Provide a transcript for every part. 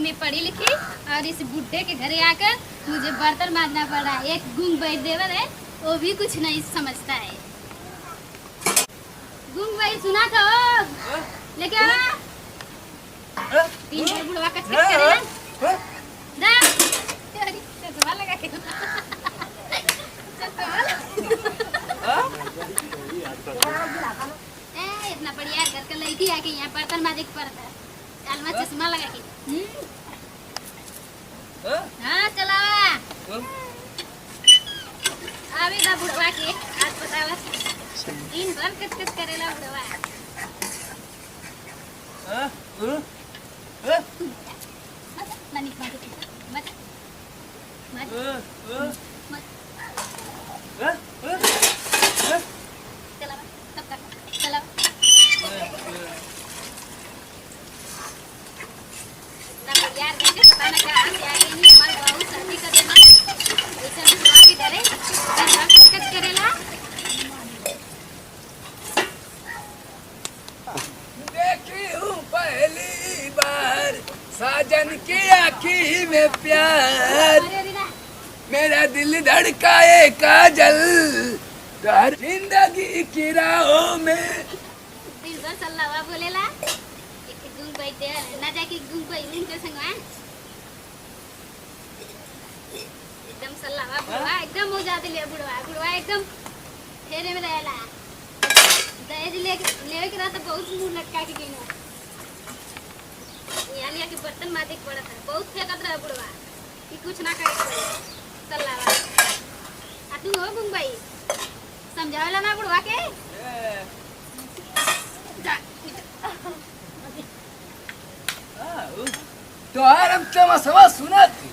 मैं पढ़ी लिखी और इस बुड्ढे के घरे आकर मुझे बर्तन मांजना पड़ रहा है। एक गूंग भाई देवर है, वो भी कुछ नहीं समझता है। गूंग भाई सुना था लेके आवा। तीन बार बुढ़वा कच कच करेला ना तेरी चश्मा लगा के इतना बढ़िया घर का लड़की आके यहाँ बर्तन मांजे के पड़ता है। अलमा चश्मा लगा के हाँ चलावा अभी ना बुढ़वा के आज बतावा दिन भर कच कच करेला बुढ़वा। नानी मत मत मत चलावा तब तक चलावा यार कैसे पता ना कहाँ से आगे नहीं हमारे बाबू शादी कर देना ऐसे हम बुआ के डरे कच करेला। देखी हूँ पहली बार साजन की आँखी में प्यार, मेरा दिल धड़काए काजल हर जिंदगी की राहों में। दिन भर सल्लावा बोलेला गुंग भाई दे ना जाके गुंग भाई उनके संग है एकदम सल्लावा बुढ़वा एकदम हो जाते ले बुढ़वा एकदम फेरे में रहेला। दहेज ले के रहता बहुत मुंह लटका के गई यहाँ लिया के बर्तन माजे के पड़ता है बहुत फेंकत रहा बुढ़वा कि कुछ ना करे सल्लावा। आ तू हो गुंग भाई समझावेला ना बुढ़वा के तो हम तमाशा सुना थी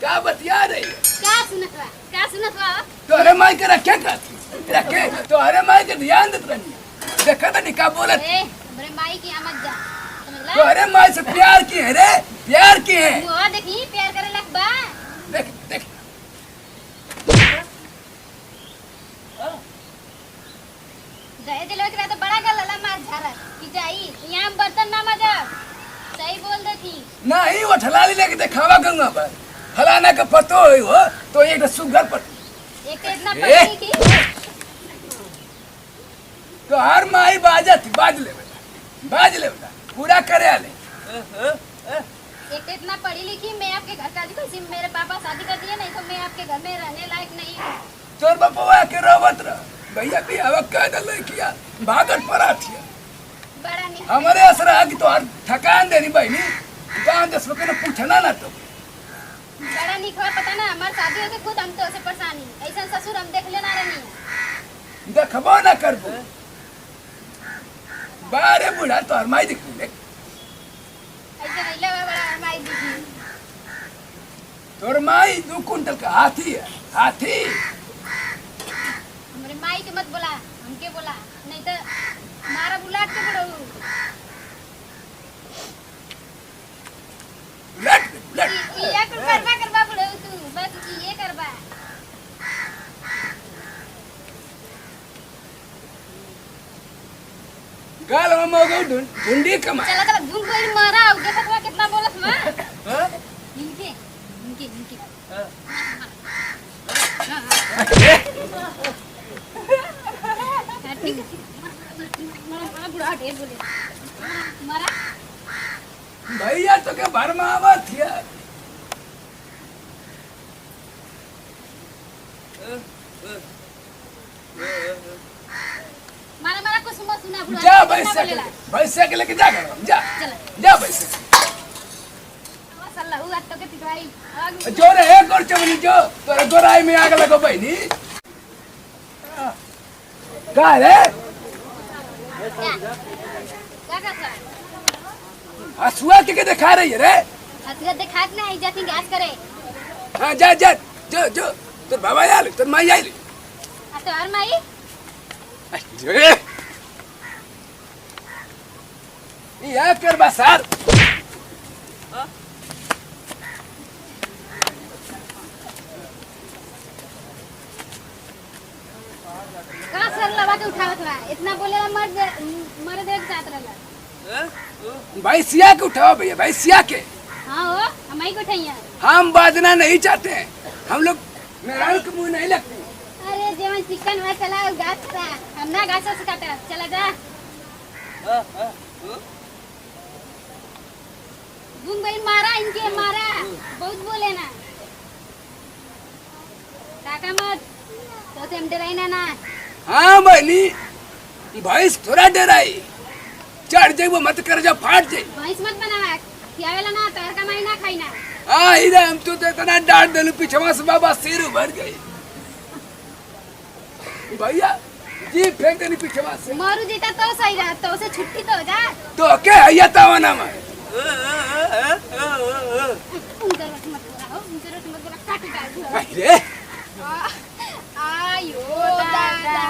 क्या बतिया रही है? क्या सुनत बा तो अरे माई के रखे रखे तो अरे माई के ध्यान देत रहनी देखा था निका बोलत हमरे माई की मत जा समझला। तो अरे माई से प्यार की है रे प्यार की है वो देखी प्यार करे लग बा देख देख दहेज ले के तो बड़ा गलला मार झाला कि जाई यहाँ बर्तन ना मजा सही बोल दे थी नहीं वो ठलाली लेके दिखावा गंगा पर फलाना का पतो हो तो एक सुगर पर एक तो इतना पढ़ी की तो हर माई बाजा थी बाज ले बेटा पूरा करे आले। एक तो इतना पढ़ी लिखी मैं आपके घर का कैसे मेरे पापा शादी कर दिए नहीं तो मैं आपके घर में रहने लायक नहीं हूँ। तोर बापा के रोवत रह भैया भी हवा कह दल किया भागत पड़ा थी बड़ा नहीं हमारे असरा की तो हर थकान देनी बहनी गांव दस वक्त पूछना ना तो बड़ा नहीं खबर पता ना हमारे शादी होके खुद हम तो से परेशानी ऐसा ससुर हम देख लेना रहनी देखबो ना करबो बारे बुढ़ा तो हर माई दिख ले ऐसे नहीं लगा बड़ा माई दिखी तोर माई 2 कुंटल का हाथी है हाथी। हमारे माई के मत बोला हमके बोला नहीं तो हमारा बुलाट के पड़ो ये करवा पड़ो तू बस ये करवा गाल में मोगो ढूंढी कमा चला चला घूम कोई मारा देखा तो कितना बोलत मां हां इनके मारा बुढ़ा ढेर बोले मारा भैया तो के भर में आवत है मारा मारा कुछ मत सुना बुढ़ा जा भैंसे के लेके जा जा भैंसे सल्ला हुआ तो के तिवाई जोरे एक और चवनी जो तोरे गोराई में आग लगो बहनी का रे क्या कर हसुआ के दिखा रही है रे हसुआ दिखा के नहीं जाती गैस करे हां जा जो तोर बाबा आले तोर माई आले तो और माई या कर बसार का सर लगा के उठावत बा इतना बोलेला मर देख साथ रहला भाई सिया के उठाओ भैया भाई सिया के हां हो हम ही को ठैया हम बाजना नहीं चाहते हैं, हम लोग मेहरारू के मुंह नहीं लगते। अरे जेवन चिकन में चला गाछ का हम ना गाछ से काटा चला जा बुंग भाई मारा इनके मारा बहुत बोले ना काका मत तो तुम डराई ना हाँ बहनी भैंस थोड़ा डराई, चढ़ जाए वो मत कर जा फाट जाए। भैंस मत बनावा खियावेला ना तोहर कमाई ना खाई ना। हाँ इधर हम तो इतना डांट दिलू पीछे से बाबा सिर उभर गई भैया जी फेंक देनी पीछे से। मारू जीता तो सही रहा तो उसे छुट्टी तो हो जा तो क्या है तावना में उनकर मत बोला हो उनकर मत बोला काट डाल अरे आयो दादा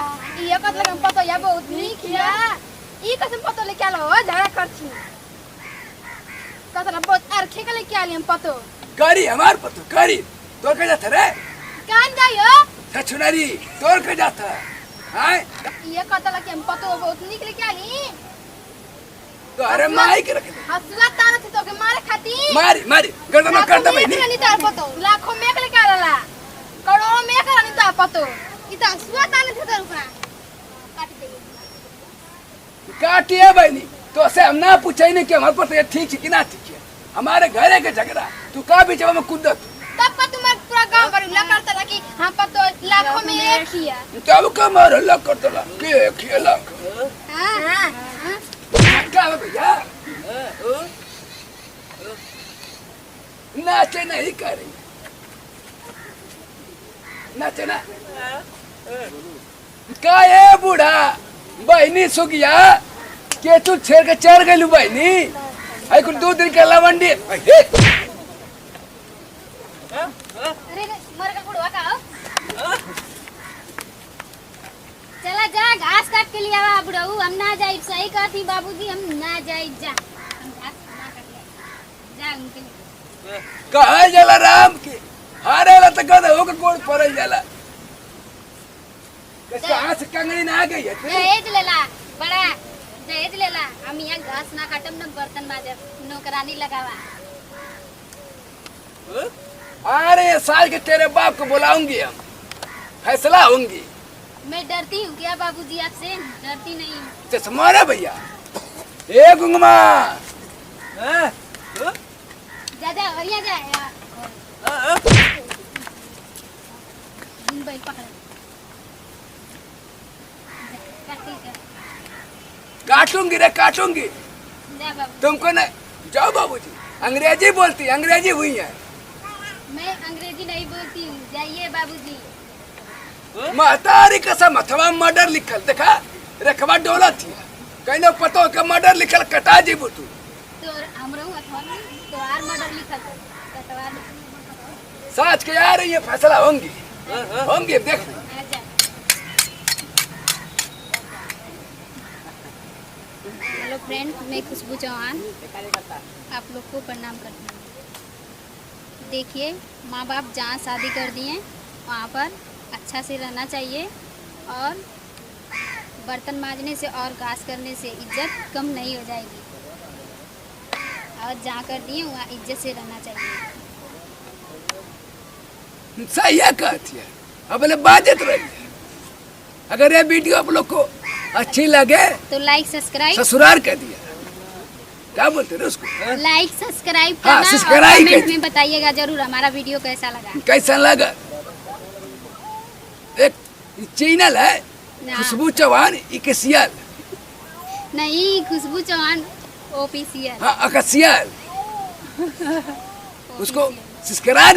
ये कत लगन पतो या बहुत नीक या ई कसम पतो ले क्या लो झगड़ा करछी कतरा बहुत अरखे के ले क्या लियम पतो करी हमार पतो करी तोर के जाता रे कान जायो सचुनारी तोर के जाता हां ये कत लगे हम पतो बहुत नीक ले क्या ली तो अरे माई के रख हसला ताना थी तो के मारे खाती मारी मारी गर्दन कर दे भाई नहीं तार पतो लाखों में के ले क्या ला करोड़ों में के नहीं तार पतो इता सुआ ताने थे तो रुका काट दे काटिए बहनी तो से हम ना पूछे नहीं कि हमारे पर ये ठीक है कि ना ठीक है, हमारे घरे के झगड़ा तू का भी जब में कूदत तब का तुम्हारा पूरा गांव भर हल्ला करता था कि हम पर तो लाखों में एक ही है तब का मार हल्ला करता ला के खेला हां का भैया नाचे नहीं करी नाचे ना का ये बूढ़ा बहनी सुगिया के तू छेड़ के चढ़ गई बहनी आई कुछ 2 दिन के लवंडी अरे मर का कुड़वा का चला जा घास काट के लिया आवा बुढ़ऊ हम ना जाई सही कहती बाबूजी हम ना जाई जा हम घास ना काट ले जा उनके लिए कहा जाला राम के हारे ला त गद होके कोड़ पड़ल जाला कैसे हाथ कंगड़ी ना आ गई है दहेज लेला बड़ा दहेज लेला हम यहाँ घास ना काटम न बर्तन माजब नौकरानी लगावा अरे साल के तेरे बाप को बुलाऊंगी हम फैसला होंगी। मैं डरती हूँ क्या बाबूजी आपसे डरती नहीं हूँ तो समारा भैया ए गुंगमा जा जा और यहाँ जा भाई पकड़ काटूंगी रे काटूंगी जा बाबू तुमको न जाओ बाबूजी अंग्रेजी बोलती अंग्रेजी हुई है मैं अंग्रेजी नहीं बोलती हूँ जाइए बाबूजी महतारी कसम अथवा मर्डर लिखल देखा रखवा डोला थी कहने पतो के मर्डर लिखल कटा जी बुतू तो हमरो अथवा तो आर मर्डर लिखल कटवा साच के यार ये फैसला होंगी होंगी देख आजा हेलो फ्रेंड मैं खुशबू चौहान आप लोग को प्रणाम करती हूँ। देखिए माँ बाप जहाँ शादी कर दिए वहाँ पर अच्छा से रहना चाहिए और बर्तन मांजने से और घास करने से इज्जत कम नहीं हो जाएगी और जहाँ कर दिए वहाँ इज्जत से रहना चाहिए। सही है कहती है अब बाजत रही है। अगर ये वीडियो आप लोग को अच्छी लगे तो लाइक सब्सक्राइब ससुराल कह दिया क्या बोलते रहे उसको लाइक सब्सक्राइब हाँ, करना और सब्सक्राइब कमेंट कर- में बताइएगा जरूर हमारा वीडियो कैसा लगा। कैसा लगा। एक चैनल है हाँ। खुशबू चौहान इकसियल नहीं खुशबू चौहान ऑफिशियल हाँ अकसियल उसको सब्सक्राइब